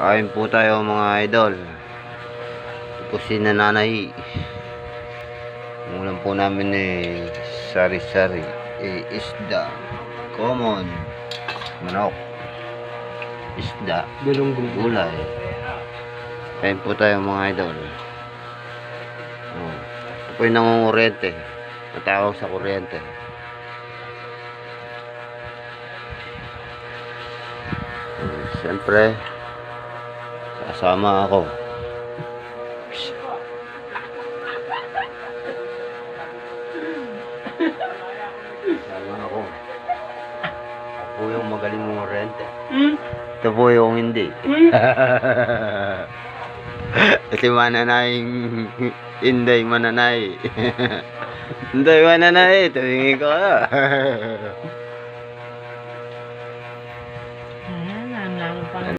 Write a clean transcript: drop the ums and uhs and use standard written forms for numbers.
Kain po tayo mga idol. Ito si nanay. Ulam po namin sari-sari. Isda. Common. Manok. Isda. Gulay. Kain po tayo mga idol. Ito po yung nangungurente. Natawag sa kuryente. Siyempre kasama ako. Kasama ako. Ako po yung magaling mong rente. Ito po yung hindi. Kasi mananay. Inday mananay. Inday mananay. Tumingin ko.